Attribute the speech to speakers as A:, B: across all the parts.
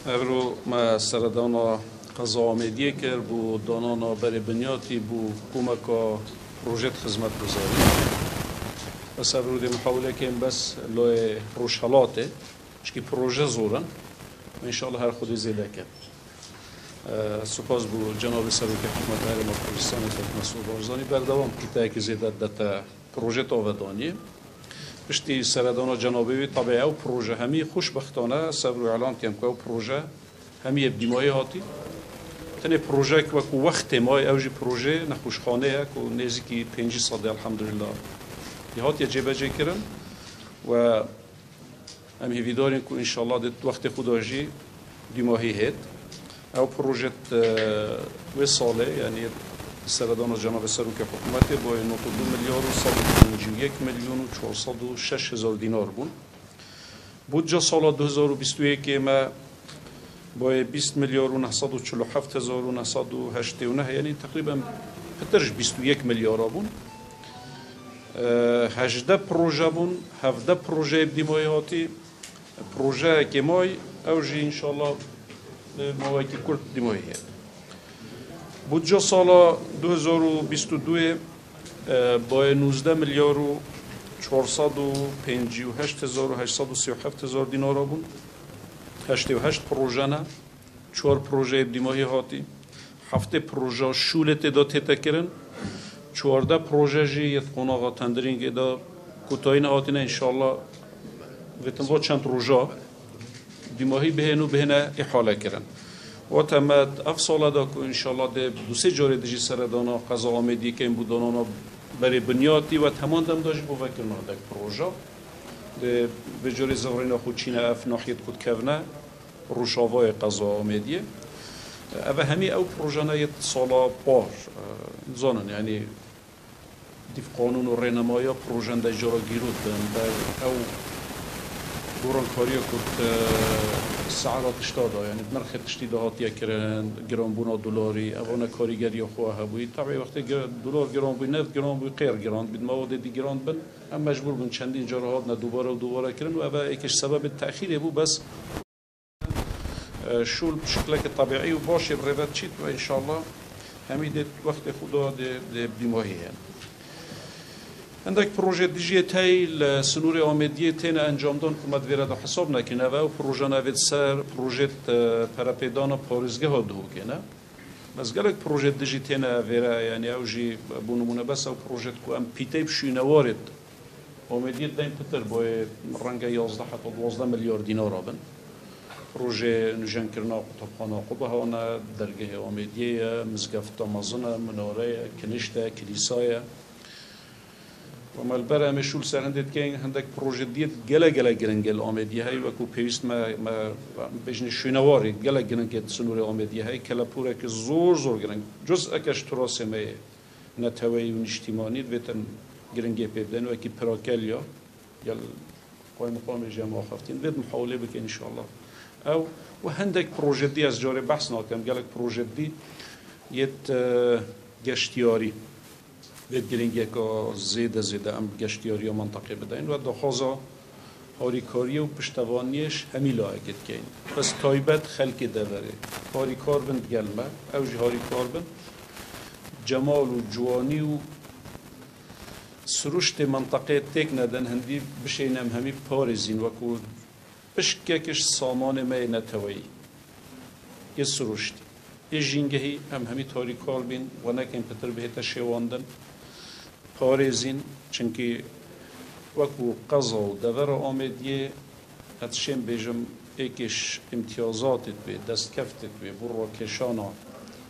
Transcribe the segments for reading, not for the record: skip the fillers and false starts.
A: ابرو ما سردانا قضا آمدیه کرد بو دانانا بر بنیاتی بو کمکا پروژه خدمت گذاری بس ابرو دی محاوله کن بس لای روشهلاته چکی پروژه زورن و انشاءالله هر خودی زیده کرد سپاس بو جناب سروک حکومت هرم کردستان خدمت مسئول بارزانی بردوام کتایی که زیده دتا پروژه تاودانی پشتی سردانا جنابی طبعا او پروژه همی خوشبختانه صبر اعلان کم که او پروژه همی بیمایی هاتی تنه پروژه که وقت وقت مای اوجی پروژه نخوشخانه ها که نزدیکی 5 سال الحمدلله هاتی جبهه کردن و هم هیوی داریم که انشالله دت وقت خداجی بیمایی هست او پروژه و ساله یعنی سردان جناب سروک حکومت با 92 میلیارد و 151 میلیون و 406 هزار دینار بون بودجه سال 2021 ما با 20 میلیارد و 947 هزار و 989 یعنی تقریبا پترش 21 میلیارد بون 18 پروژه بون 17 پروژه بدیمایی هاتی پروژه که مای اوجی انشالله مواقعی کرد دیمایی هست بودجه سال 2022 با 19 میلیارد و 458 هزار و 837 هزار دینار بود 88 پروژه نه 4 پروژه دیمایی هاتی 7 پروژه شولت داد تکرن 14 پروژه جی قناغا تندرینگ دا کوتاین هاتینه انشالله ویتن با چند پروژه دیمایی بهنو بهنه احاله کرن و تمت افسال دا که انشالله ده دو سه جاره دجی سردانا قضا آمدی که این بودانانا برای بنیاتی و تمام دم داشت بو وکرنا دک پروژه ده به جاره زورینا خود چینه اف ناحیت کد کونه روشاوای قضا آمدیه اوه همی او پروژه نیت سالا بار زانن یعنی دیف قانون و رینمایا پروژه ده جارا گیرود بر او دوران کاریه کد سعرات اشتاده یعنی نرخ تشتیده هاتیه کرن گران بونا دلاری اوان کاریگری خواه بوی طبعی وقتی دلار گران بوی نفت گران بوی غیر گران بید مواد دی گران بن هم مجبور بن چندین جاره هات نه دوباره و دوباره کرن و اوه ایکش سبب تأخیر بو بس شول بشکل که طبیعی و باشه بروت چید و انشالله همین وقت خدا ده بیماهی هم عندك بروجه ديجيتال سنوري اومديه تينا انجام دون كما دويرا دو حساب نكينا و بروجه نافيت سر بروجه بارابيدانا باريزگه ها دو كينا بس قالك بروجه ديجيتينا فيرا يعني اوجي بونمونه بس او بروجه كو ام بيتي بشينا وارد اومديه دايم بتر بو رنگا 11 حتى 12 مليار دينار بن بروجه نجان كرنا قطبخانه قبها انا درگه اومديه مزگفتا مازنه مناره كنشته كليسايه وما البرا مشول سرندت كين عندك بروجي ديت جلا جرنجل آمدی هاي وكو بيست ما بجن شنواري جلا جرنجل سنوري آمدی هاي كلا پورا که زور جرنج جزء اكش تراث ما نتوي ونجتماعي بيتن جرنجي بيبدن وكي براكليا يل قائم مقام جماعة خفتين بيد محاولة بك إن شاء الله أو وعندك بروجي دي از جاري بحثنا كم جالك بروجي دي يت گشتیاری بيت گرینگی که زیده ام گشتیاری منطقه بدین و دخوازا هاریکاری و پشتوانیش همیلا اگد کین بس تایبت خلق دوره هاریکار بند گلمه اوجی هاریکار بند جمال و جوانی و سروشت منطقه تک ندن هندی بشینم همی پارزین وکو بشککش سامان می نتوی یه سروشتی یه جینگهی همی تاریکار بین و نکن پتر بهتا شواندن پارزین چونکه وقو قضا و دور آمدیه اتشیم بیجم ایکش امتیازاتت بی دست کفتت بی برو کشانا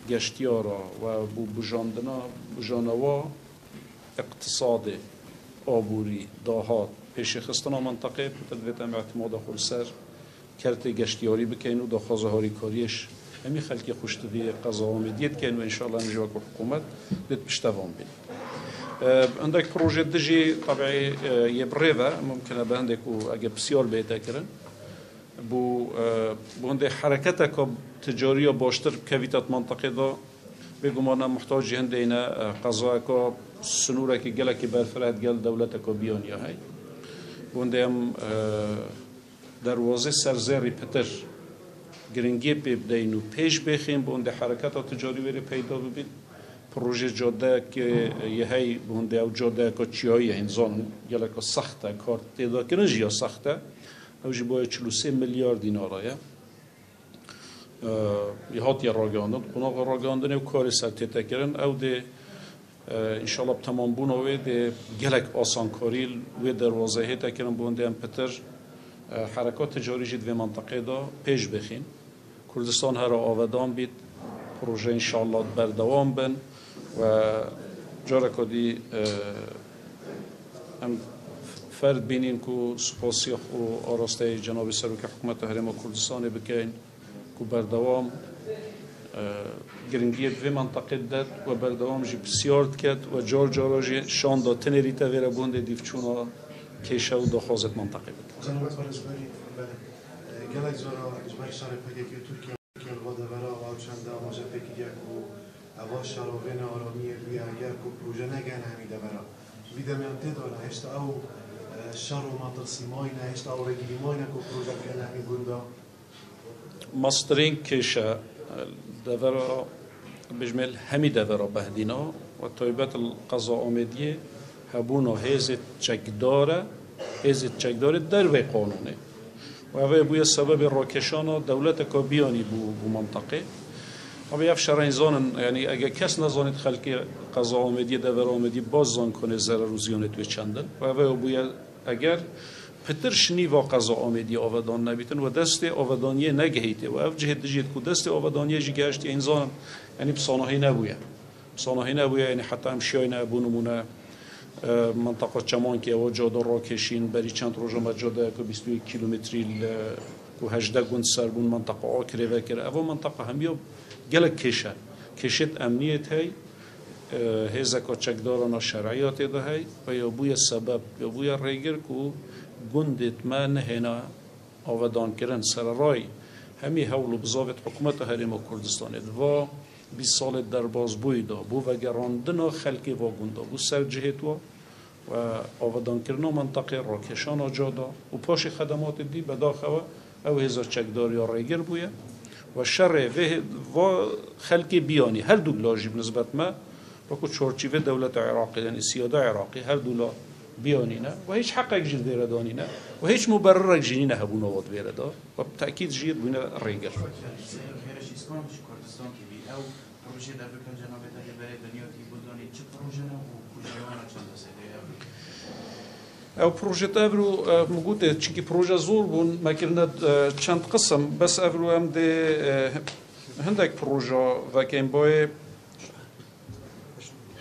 A: گشتیارا و بو بجانوا اقتصاد آبوری داهات پیش خستنا منطقه بتدویتم اعتماد خود سر کرت گشتیاری بکن و داخوازه هاری کاریش همی خلقی خوشتوی قضا آمدیت کن و انشاءالله نجوا که حکومت بید پشتوان بید عندك بروجي دجي طبعي يبريفا ممكن ابقى عندك اجي بسيار بيتا كرن بو عندك حركتك تجاريه باشتر كويتات منطقه دا بگم انا محتاج هندينا قضاء سنوره که گلکی برفرد گل دولتك بیان یا هی بوندم دروازه سرزری پتر گرنگی ببدین و پیش بخیم بونده حرکت تجاری وری پیدا ببین پروژه جاده که یه هی بونده او جاده که چیایی انسان گله که سخته کار تیدا کردن جیا سخته اوجی باید 43 میلیارد دینارایه یه هاتی راگاندن قناق راگاندن و کاری سر تیتا کردن او ده انشالله تمام بون و ده گلک آسان کاری و دروازه هیتا کردن بونده ام پتر حرکات تجاری جد و منطقه دا پیش بخین کردستان هر آودان بید پروژه انشالله بردوام بن و جاره کدی ام فرد بینیم که سپاسی و آراسته جناب سروک حکومت هرم کردستان بکن که بردوام گرنگی و منطقه داد و بردوام جی بسیار کرد و جار جارا جی شان دا تنریتا ویرا بونده دیفچونا کیشه و داخوازت منطقه بکن
B: جناب پارسبری گلک زورا اجماع شرف که ترکیه که الواد ورا و چند آماجه پکیه که اول شراوین آرامی روی اگر که پروژه نگن همیده ورا بیدم یانتی داره هشت او شر و منطق سیماینا هشت او رگیلی ماینا که پروژه که نمی گنده
A: مصدرین کیشه دورا بجمل همی دورا بهدینا و طایبت القضاء آمدیه هبونا هزت چکداره در وی قانونه و اوه بوی سبب راکشانا دولت که بیانی بو منطقه و بیف شرعین یعنی اگه کس نزانید خلقی قضا آمدی دور آمدی باز زان کنه ضرر و زیانت و چندن و اوه بوی اگر پتر شنی و قضا آمدی آودان نبیتن و دست آودانیه نگهیته و اف جهت جهت که دست آودانیه جی گشت انسان یعنی بصاناهی نبویه یعنی حتی امشیای نبونمونه منطقه چمان که او جاده را کشین بری چند روز ما جاده که 21 کیلومتری که 18 گوند سربون منطقه آکره وکره او منطقه همیو گلک کشت امنیت هی هزکا چکداران شرعیات ده هی و یا بوی سبب یا بوی ریگر که گوندت ما نهینا آودان کرن سر رای همی هولو بزاوت حکومت هرم کردستان و 20 سال در باز بویدا بو و گراندنا خلقی و گوندا بو سر جهت و آودان کردن منطقه راکشان آجادا و پاش خدمات دی بداخوه او هزار چکداری ریگر بویه و شر و خلقی بیانی هر دو لاجی بنسبت ما وکو چورچیوه دولت عراقی یعنی سیاده عراقی هر دولا بیانینه و هیچ حقق جل دیره دانینه و هیچ مبرر جنینه هبون آواد بیره دا و بتأکید جید بونه ریگر
C: او پروژه در بکن جنابه تا برای دنیا تی بودانی چه پروژه نه و کجایوانا چند سیده
A: او پروژه تابرو مگوده چی پروژه زور بون مکرند چند قسم بس ابرو هم ده هندک پروژه و کم بای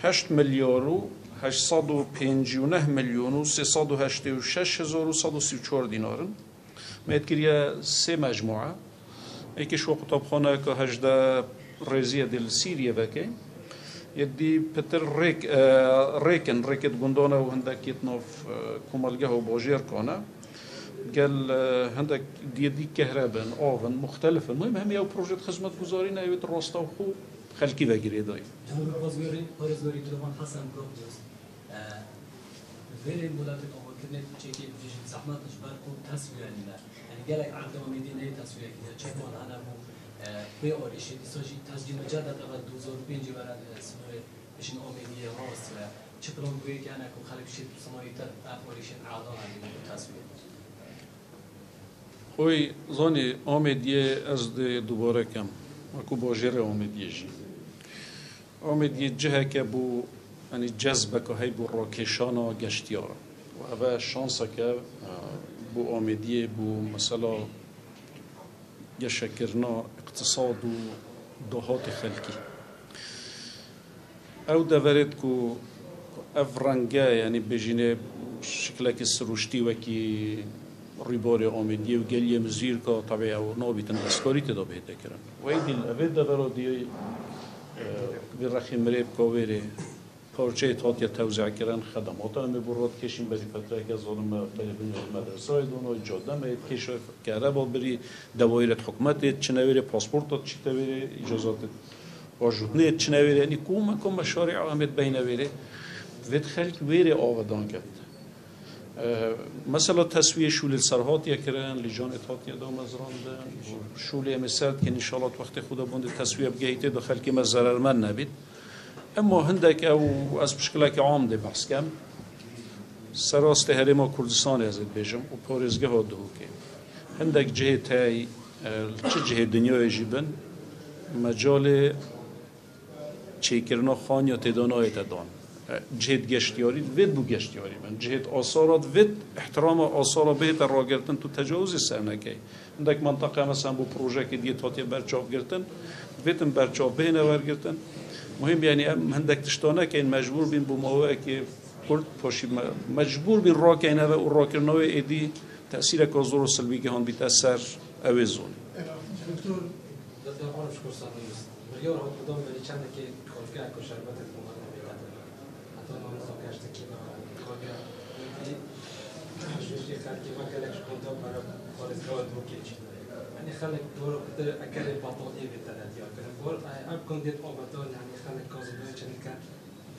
A: 8 میلیارد و 859 میلیون و 386,134 دینارن مید کریه سه مجموعه یکیش و کتابخانه که 18 رزیه دل سیریه وکی یدی پتر ریکت گندانه و هندک یتناف کمالگه و باجیر کنه قال هندك دي كهرباء اوفن مختلفه المهم هم يو بروجيت خدمه گزاري نايت راستا و خو خلقي وغيري داي
D: جناب بازگاری تلفن حسن گروپس ولی مدت آمدن چیکی بجیش زحمت نشبر کو تصویر نیله یعنی گلک عقد و میدینه تصویر که چه مان انا مو به آریش دیساجی تسجیل مجدد اول 2005 برای سنوی بشین آمدیه راست و چه پلان گویی که انا کو خلق شد سمایت آریش عقدان علی تصویر
A: خوی زانی آمدیه از دوباره کم اكو باجر آمدیه جی آمدیه جهه که بو یعنی جذب که هی بو راکشانا گشتیارا و اوه شانسه که بو آمدیه بو مثلا گشکرنا اقتصاد و دهات خلقی او دورد که افرنگه یعنی بجینه شکلک سروشتی وکی ریبار آمدیه و گلیه مزیر که طبعی او نابیتن دستکاری تدا بهده کرن و ایدیل اوه دورا دیه بی رخی مریب کاویره پارچه تاتیا توزیع کردن خدمات هم برات کشیم بری فتره که ظالم بنیاد مدرسه های دونای جاده مید کش کرده با بری دوایرت حکومت چنویره پاسپورت چی تویره اجازات واجودنه چنویره یعنی کوم مشارع آمد بینویره وید خلق ویره آودان کرد مثلا تسویه شول سرهات یکرن لیجان اتحاد یادم مزراندن شول مسرد که انشالله وقت خدا بوده تسویه بگیته داخل که مزرر من نبید اما هندک او از بشکلک عام ده بحث کم سراست هرما کردستان ازت بیجم و پارزگاه ها دهو که هندک جهت های چه جهت دنیای جیبن مجال چیکرنا خان یا تدانای تدان جهت گشتیاری وید بو گشتیاری من جهت آثارات وید احترام آثارا بهتر را گرتن تو تجاوز سر نکی هندک منطقه مثلا بو پروژه که دیت هاتی برچاف گرتن ویدن برچاف بهنه ورگرتن مهم یعنی هندک تشتانه که این مجبور بین بو ماوه که کرد پاشی مجبور بین را که اینه و را کرنوه ایدی تأثیر که زور و سلبی که هان بیت اثر اوی زونی
D: دکتر دکتر آرش کرسان نیست بریار ها کدام بری چنده که کارگاه که شربت کمان نمیدن حتی نامزا گشته که کارگاه حشوشی خلقی ما کلکش کدام برای خارزگاه دو کچی یعنی خلق دور کده اکل باطالی بیتند یا کنه بور اب کندید آبادان یعنی خلق کازبای چنین که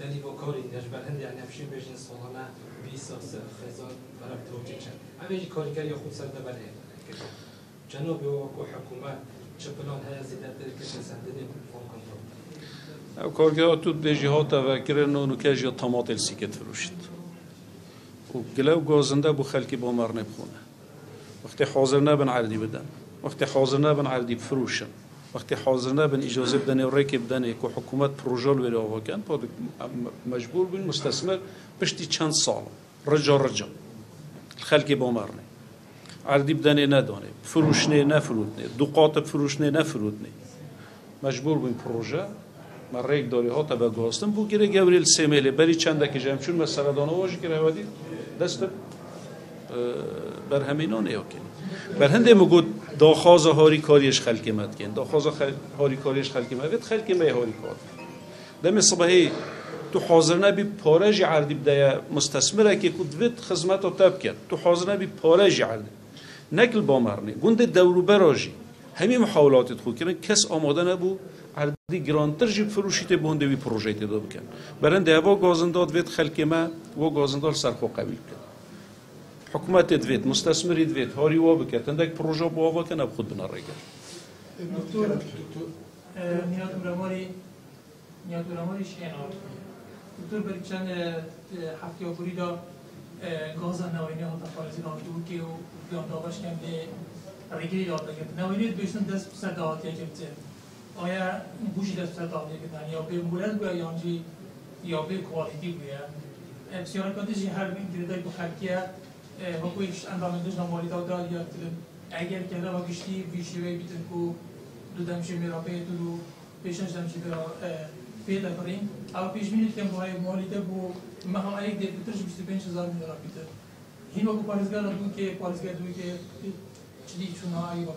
D: دلی با کاری نجبر هند یعنی همشین بیشین سالانه 20 سال خزان برای توجیه چند اویجی کارگری خود سر دبره جنوب و حکومت چه پلان های زیادت کشن سندنی فون کنترل
A: او کارگاه تو دیجی ها تفکرن و نکاج یا طماطل سیکت فروشید و گلو گازنده بو خلکی با مرنه بخونه وقتی حاضر نبن عردی بدن وقتی حاضر نبن عردی بفروشن وقتی حاضر نبن اجازه بدن و ریک بدن که حکومت پروژال ولی آوا کن مجبور بین مستثمر پشتی چند سال رجا خلکی با مرنه عردی بدنه ندانه فروشنه نفروتنه دو قاطب فروشنه نفروتنه مجبور بین پروژه من ریک داری ها تا بگاستم بو گره گوریل سیمیله بری چنده که جمع چون مثلا دانه واجی که روادی دست بر همینان ایاکنی بر هنده مگود داخواز هاری کاریش خلکی مد کن داخواز هاری کاریش خلکی مد خلکی می هاری کار دم صبحی تو حاضر نبی پارج عردی بدای مستثمره که کد وید خدمت رو تب کرد تو حاضر نبی پارج عردی نکل با مرنی گنده دورو براجی همین محاولات خود کردن کس آماده نبود عردی گرانتر جیب فروشیت بونده وی پروژه تدا بکن برنده هوا گازنداد وید خلک ما و گازندار سرخو قبیل کرد حکومت دوید مستثمری دوید هاری وا بکرد اندک پروژه با وا کنه خود بنا ریگر
E: دکتر نیات براماری شینا دکتر بر چند هفته آخری دا گاز نوینی ها تفارزی نامدو که و بیان داغش کم به ریگری داد بگرد نوینی بیشتن دست بسر دهاتی کرده آیا بوشی دست بسر دهاتی کردن یا به مولد بیا یا به کوالیتی بیا بسیار کاتشی هر گریدای بخلکیه و کویش اندامندش نمالی داد یا اگر که را گشتی بیشیوه بیتن کو دو دمشی میرا پیتو دو پیشنش دمشی برا پیدا کنیم اما پیش می‌بینید که باید مالیده بو مهم یک دیپوترش 25,000 میلیون بیده این وقت پارزگاه دون که پارزگاه دوی که چیزی چونا ای وقت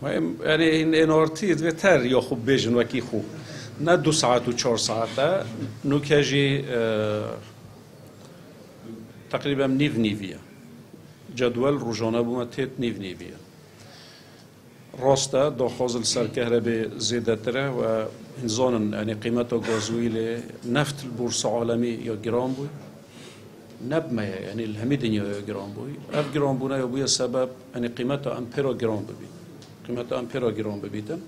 A: مهم یعنی این انارتی دوتر یا خوب بیشن وکی خوب نه 2 ساعت و 4 ساعته نوکجی تقریبا نیویه جدول روزانه بومتت نیویه راسته داخل سرکهرباء زیاده تره و انسان یعنی قیمت گازوئیل نفت البورصه عالمی یا گران بود نبمه یعنی همه دنیا گران بود اف گران بونه یا بوی سبب یعنی قیمت امپرا گران ببید قیمت امپرا گران ببیدن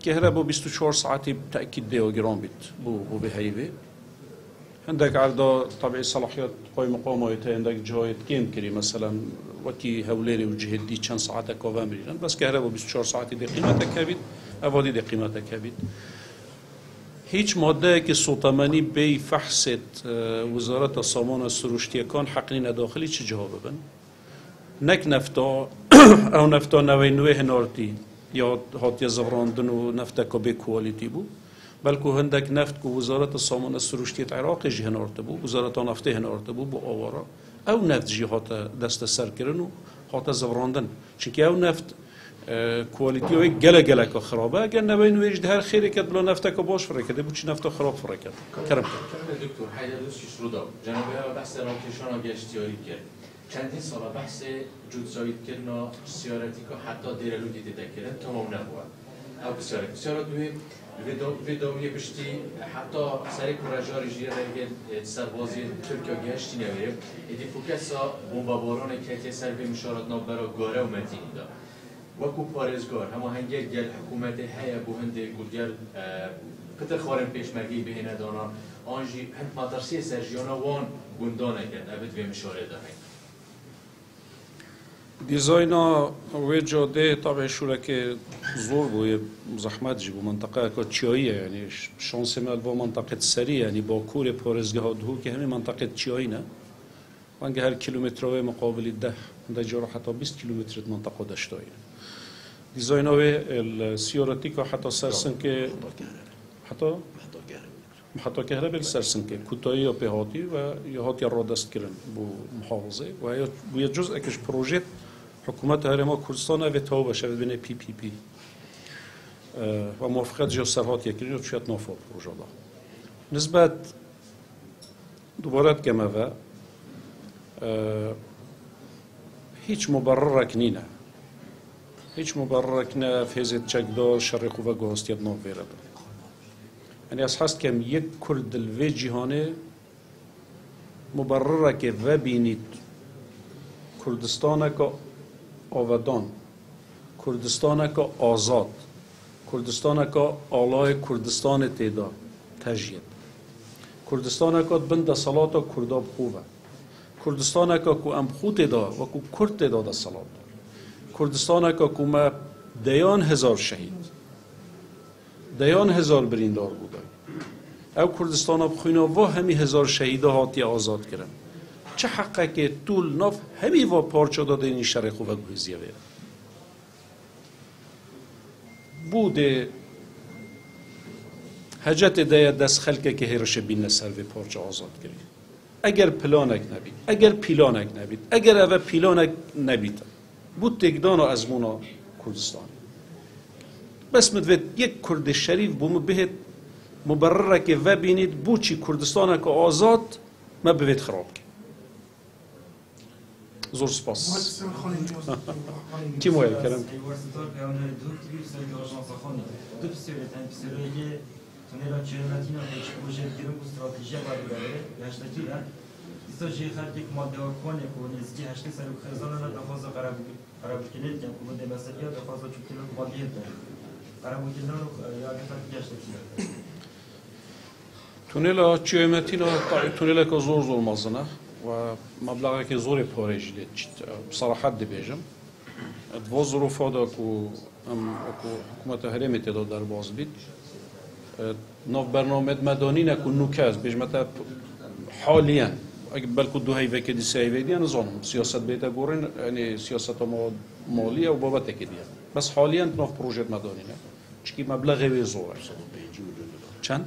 A: كهرباء 24 ساعتي تأكيد ده جرام بيت بو بهيبه عندك عرضة طبيعي صلاحيات قوي مقاماتها عندك جهات كم كري مثلا وكي هوليري وجهد دي كان ساعتها كوفامريان بس كهرباء 24 ساعتي دي قيمتها كبيد أفادي دي قيمتها كبيد هیچ ماده که سوتمانی بی فحصت وزارت سامان سروشتی کان حقنی نداخلی چه جواب بن نک نفتا او نفتا نوی نوی هنارتی یا هاتی زبراندن و نفتا که به کوالیتی بود بلکه هندک نفت که وزارت سامان سروشتی عراق جه هنارت بود وزارت نفته هنارت بود با آوارا او نفت جه هات دست سر کردن و هات زبراندن چون او نفت کوالیتی های گله که خرابه اگر نباید ویج هر خیلی کرد بلا نفته که باش فرا کرده بود چی نفته خراب فرا کرد کرم
F: دکتر حیدروس شروع داد جنابه ها بحث راکشان ها گشتیاری کرد چندین سال بحث جودسایید کردن سیارتی که حتی دیرلو دیده کردن تمام نبود او بسیار دوی فيديو بشتي حتى سريك رجال جيرة رجال سربازي تركيا جهشتي نوير إدي فوكسا بمبارون كتير سر في مشارات نبرة جارة ومتين دا وكو باريزگار هما هنگه گل حکومت هیا بو هنده گل قطر خارم پیشمرگی بهینه دانا آنجی هند مدرسه سرجیانا وان گندانه کرد ابد به مشاره داره
A: دیزاینا و جاده طبعا شورک زور بوی زحمت جی بو منطقه که چیاییه یعنی شانس مال با منطقه سری یعنی با کور پارزگاه دهو که همین منطقه چیایی نه وانگه هر کیلومتر مقابل ده جارو حتی 20 کیلومتر منطقه داشتایی دیزاینا و السیارتی که حتی سرسن که حتی كهرباء سرسنكي كوتايا بهاتي ويهاتي الرادست كرن بو محافظة وهي جزء كش بروجيت حكومة هرما كردستان وتاو بشود بين PPP وموافقات جو سرهات يكرين وشيت نافع بروجه ده نسبة دوبارات كما و هيج مبرر كنينة هيج مبرر كنا في هذه تشكدار شرق وجوستيات نافيرة يعني أسحست كم يك كرد الفيجيهانه مبرره که و بینید کردستان که آودان کردستان که آزاد کردستان که آلای کردستان تیدا تجید کردستان که بند صلات کرداب خوبه کردستان که ام خود تیدا و که کرد تیدا دا صلات کردستان که ما دیان هزار شهید دیان هزار بریندار بوده او کردستان بخوینا و همی هزار شهیده هاتی آزاد کردن چه حقه که طول ناف همی و پارچه داده این شرق و گوزیه بیره بوده حجت دایا دست خلقه که هرش بین سر و پارچه آزاد کرد اگر پلانک نبید اگر پیلانک نبید اگر او پیلانک نبید بود تگدان و ازمونا کردستان بس مدوید یک کرد شریف بوم بهت مبرره که و بینید بو چی کردستان که آزاد ما بوید خراب که زور سپاس کی مویل کرم
G: استاجی خرجی که ماده آکانه که نزدیک هشت سر و خزانه نه دفاز قرار کنید که ماده مسئله دفاز چوکی رو ماده داره قرار کنید رو یا فرق گشته کنید
A: تونلا چیومتینا تونلا که زور مازنه و مبلغی که زور پارچ لید بصراحة دی بیجم دو ظروف هذا کو حکومت هرمی تداد در باز بید ناف برنامه مدانی نکن نوکز بیجمت حاليا بلکو دو هیوه که دیسه هیوه دیان زانم سیاست بیتا گورن یعنی سیاست مالی و بابت که دیان بس حاليا ناف پروژه مدانی نه چکی مبلغ وی زوره چند؟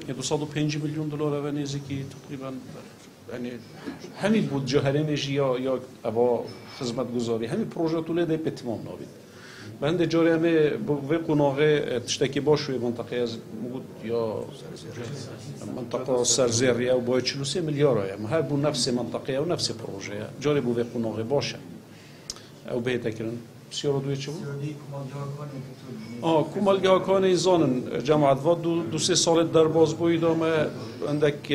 A: 205 میلیون دلار و نزدیکی تقریبا یعنی همین بودجه هرمش یا اوا خدمت گذاری همین پروژه طول ده بتمام نابید بنده جاری همه به قناغه تشتکی باش روی منطقه از موجود یا منطقه سرزیری او باید 43 میلیارد هم هر بو نفس منطقه او نفس پروژه جاری بو به قناغه باشه او به تکرن بسیار دوی چه بود؟ کمالگه ها کانه زانن جماعت و دو سه سال در باز بوید ما عندك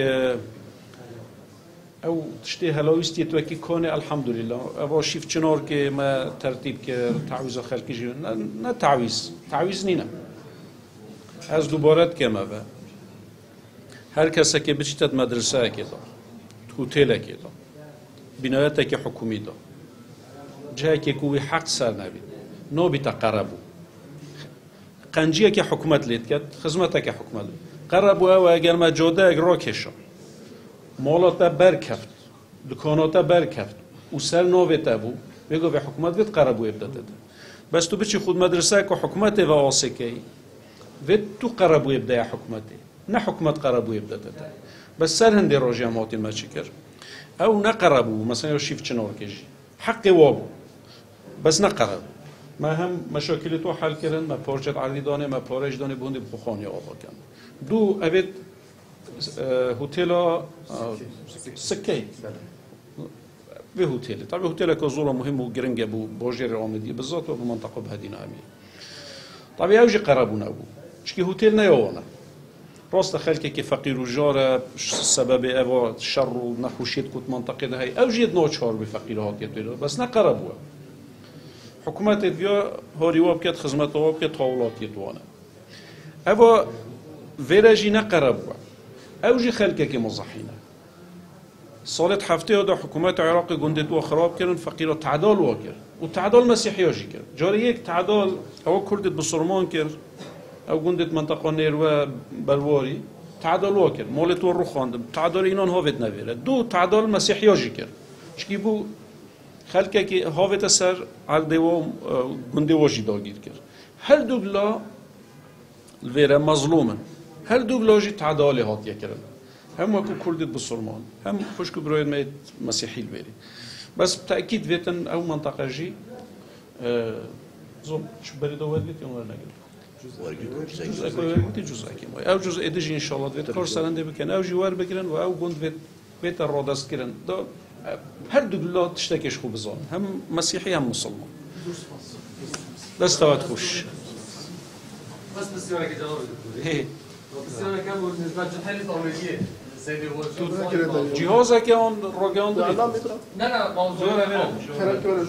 A: او تشتي هلاويستي توكي كوني الحمد لله ابا شيف چنار که ما ترتیب که تعویض خلقی جی نه تعویض نینه از دوبارت که ما هر کسی که بچیتت مدرسه که دا هتل که دا بنایت که حکومی دا جایی که کوی حق سر نبید نابی تقربو قنجیه که حکومت لید کرد خدمت که حکومت لید قربو او اگر ما جاده اگر کشم مالات برکفت دکانات برکفت و سر نویت ابو بگو به حکومت وید قربو ابداده بس تو بچی خود مدرسه که حکومت و آسکی وید تو قربو ابدای حکومتی نه حکومت قربو ابداده بس سر هندی راجی هماتی ما چی کرد او نه قربو مثلا یا شیف چنار کشی حق وابو بس نه قربو ما هم مشاکل تو حل کردن ما پارچت عردی دانه ما پارچ دانه بوندی بخوانی آبا کن دو اوید هتل سكي في هتل طبعا هتل كزوره مهم وجرنجه بو بوجير آمدی بالذات و بمنطقه بهدينا امي طبعا اوجي قرابونا ابو شكي هوتيل نيوانا راست خلك كي فقير وجارة سبب أبا شر ونخوشيت كنت منطقة هاي أو جيد نوتشار بفقير هات يتويلو بس نقربوا حكومة ديا هاري وابكت خدمات وابكت طاولات يتوانا أبا فيراجي نقربوا أو جي خلك كي مزحينا صالت حفتي هذا حكومات العراق جندت وخراب كرن فقير تعدال واكر والتعدال مسيحي يجي كر جاري هيك تعدال أو كردت بصرمان كر أو جندت منطقة نيروا بلواري تعدال واكر مالت والرخان تعدال إنان هافت نبيره دو تعدال مسيحي يجي كر شكيبو خلك كي هافت سر على دوام جندي واجي داغير كر هل دوبلا الفيرا مظلوما هل دوبلا جي تعدال هات يكرن هم وكو كردت بصرمان هم خوشكو برايد ميت مسيحي البيري بس بتأكيد فيتن أو منطقة جي زوم شو بريد أول بيت يوم ولا نقول جزء كيماي أو جزء إديجي إن شاء الله فيت كار سرنده بكن أو جوار بكرن وأو جند فيت الرادست كرن ده هر دو بلاد تشتكيش خوب زان هم مسيحي هم مسلمان بس توات خوش
H: بس يعني كجواب
A: هي
H: بس أنا كم بالنسبة لحل طاولية سيدي هو
A: جهازك يا راجعون
H: لا موضوع